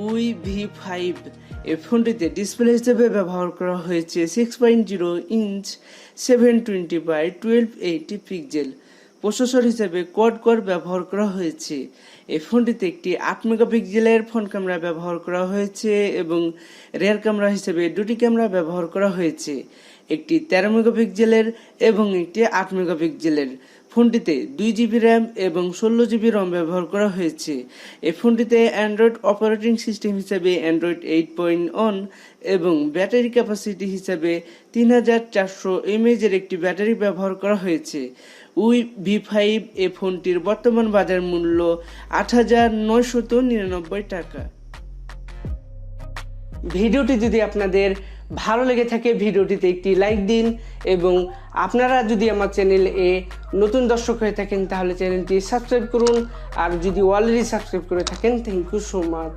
We ভি5। এই ফোনটিতে display হিসেবে ব্যবহার করা হয়েছে 6.0 ইঞ্চ 720x1280 পিক্সেল। প্রসেসর হিসেবে কোয়াড কোর ব্যবহার করা হয়েছে। এই ফোনটিতে একটি 8 মেগাপিক্সেলের ফ্রন্ট ক্যামেরা ব্যবহার করা হয়েছে এবং রিয়ার ক্যামেরা হিসেবে দুটি ক্যামেরা ব্যবহার করা হয়েছে, একটি 13 মেগাপিক্সেলের এবং একটি 8 মেগাপিক্সেলের। ফোনটিতে 2GB র্যাম এবং 16GB রম ব্যবহার করা হয়েছে। এই ফোনটিতে অ্যান্ড্রয়েড অপারেটিং সিস্টেম হিসেবে অ্যান্ড্রয়েড 8.1 এবং ব্যাটারি ক্যাপাসিটি হিসেবে 3400 mAh এর একটি ব্যাটারি ব্যবহার করা হয়েছে। উই ভি5 এই ফোনটির বর্তমান বাজার মূল্য 8,999 টাকা। ভিডিওটি যদি আপনাদের ভালো লেগে থাকে ভিডিওটিতে একটি লাইক দিন এবং আপনারা যদি আমার চ্যানেলে নতুন দর্শক হয়ে থাকেন তাহলে চ্যানেলটি সাবস্ক্রাইব করুন, আর যদি অলরেডি সাবস্ক্রাইব করে থাকেন থ্যাংক ইউ সো মাচ।